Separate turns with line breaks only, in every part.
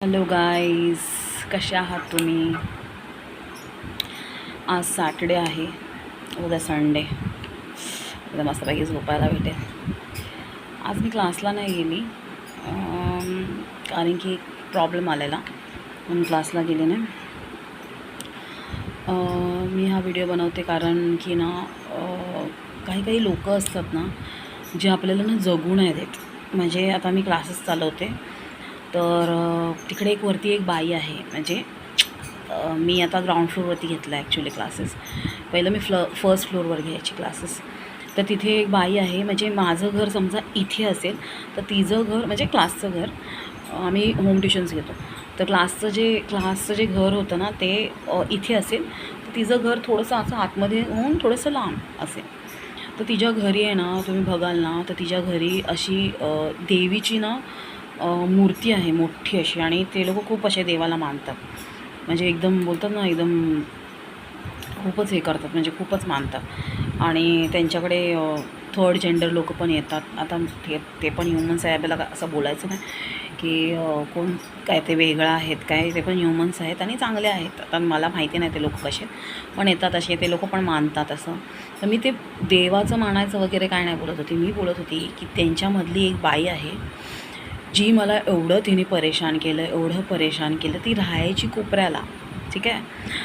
Hello guys, कसे आहात तुम्ही? आज सॅटर्डे आहे, उद्या संडे. उद्या मस्तपैकी झोपायला भेटेल. आज मी क्लासला नाही गेली कारण की प्रॉब्लेम आलेला म्हणून क्लासला गेले नाही. मी हा व्हिडिओ बनवते कारण की ना काही काही लोक असतात ना जे आपल्याला ना जगू नाही देत. म्हणजे आता मी क्लासेस चालवते तर तिकडे वरती एक बाई आहे. म्हणजे मी आता ग्राउंड फ्लोअरवरती घेतला ॲक्च्युली क्लासेस. पहिलं मी फर्स्ट फ्लोअरवर घ्यायची क्लासेस. तर तिथे एक बाई आहे. म्हणजे माझं घर समजा इथे असेल तर तिचं घर म्हणजे क्लासचं घर, आम्ही होम ट्युशन्स घेतो, तर क्लासचं जे घर होतं ना ते इथे असेल, तर तिचं घर थोडंसं असं आतमध्ये होऊन थोडंसं लांब असेल. तर तिच्या घरी आहे ना, तुम्ही बघाल ना तर तिच्या घरी अशी देवीची ना मूर्ती आहे मोठी अशी. आणि ते लोक खूप असे देवाला मानतात. म्हणजे एकदम बोलतात ना, एकदम खूपच हे करतात, म्हणजे खूपच मानतात. आणि त्यांच्याकडे थर्ड जेंडर लोक पण येतात. आता ते पण ह्युमन्स आहे, आपल्याला असं बोलायचं नाही की कोण काय ते वेगळं आहेत काय, ते पण ह्युमन्स आहेत आणि चांगले आहेत. आता मला माहिती नाही ते लोक कसे पण येतात, असे ते लोक पण मानतात असं. तर मी ते देवाचं मानायचं वगैरे काय नाही बोलत होती. मी बोलत होती की त्यांच्यामधली एक बाई आहे जी मला एवढं तिने परेशान केलं. ती राहायची कोपऱ्याला, ठीक आहे,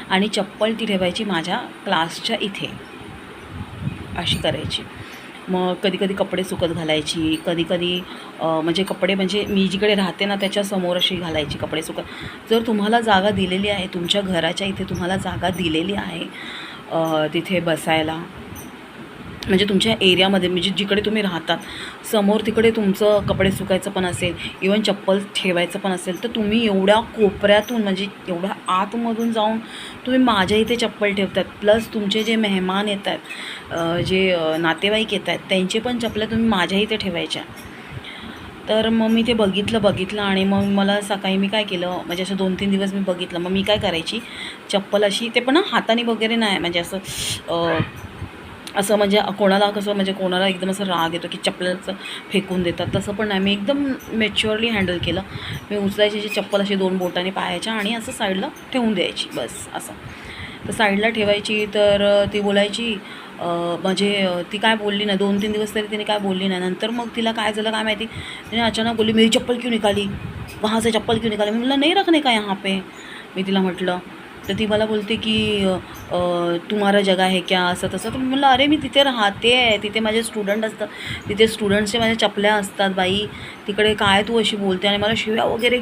आणि चप्पल ती ठेवायची माझ्या क्लासच्या इथे, अशी करायची. मग कधी कधी कपडे सुकत घालायची, कधी कधी म्हणजे कपडे म्हणजे मी जिकडे राहते ना त्याच्यासमोर अशी घालायची कपडे सुकत. जर तुम्हाला जागा दिलेली आहे, तुमच्या घराच्या इथे तुम्हाला जागा दिलेली आहे तिथे बसायला, म्हणजे तुमच्या एरियामध्ये, म्हणजे जिकडे तुम्ही राहतात समोर तिकडे तुमचं कपडे सुकायचं पण असेल, इवन चप्पल ठेवायचं पण असेल, तर तुम्ही एवढ्या कोपऱ्यातून म्हणजे एवढ्या आतमधून जाऊन तुम्ही माझ्या इथे चप्पल ठेवतात. प्लस तुमचे जे मेहमान येत आहेत, जे नातेवाईक येत आहेत, त्यांचे पण चप्पल तुम्ही माझ्या इथे ठेवायच्या. तर मग मी ते बघितलं आणि मग मला सकाळी मी काय केलं, म्हणजे असं 2-3 दिवस मी बघितलं. मग मी काय करायची, चप्पल अशी, ते पण हाताने वगैरे नाही, म्हणजे असं म्हणजे कोणाला कसं, म्हणजे कोणाला एकदम असं राग येतो की चप्पलचं फेकून देतात, तसं पण नाही. मी एकदम मॅच्युअरली हँडल केलं. मी उचलायची जी चप्पल अशी 2 बोटाने पायाच्या आणि असं साईडला ठेवून द्यायची, बस असं. तर साईडला ठेवायची. तर ती बोलायची, म्हणजे ती काय बोलली नाही 2-3 दिवस तरी तिने काय बोलली नाही. नंतर मग तिला काय झालं काय माहिती, तिने अचानक बोलली, मेरी चप्पल क्यों निकाली, वहाँ से चप्पल क्यों निकाली. मी म्हटलं नहीं रखने का यहाँ पे, मी तिला म्हटलं. तर ती मला बोलते की तुम्हारा जगा है क्या, असं तसं. तर मी म्हटलं अरे मी तिथे राहते आहे, तिथे माझे स्टुडंट असतात, तिथे स्टुडंट्सचे माझ्या चपल्या असतात बाई, तिकडे काय तू अशी बोलते. आणि मला शिव्या वगैरे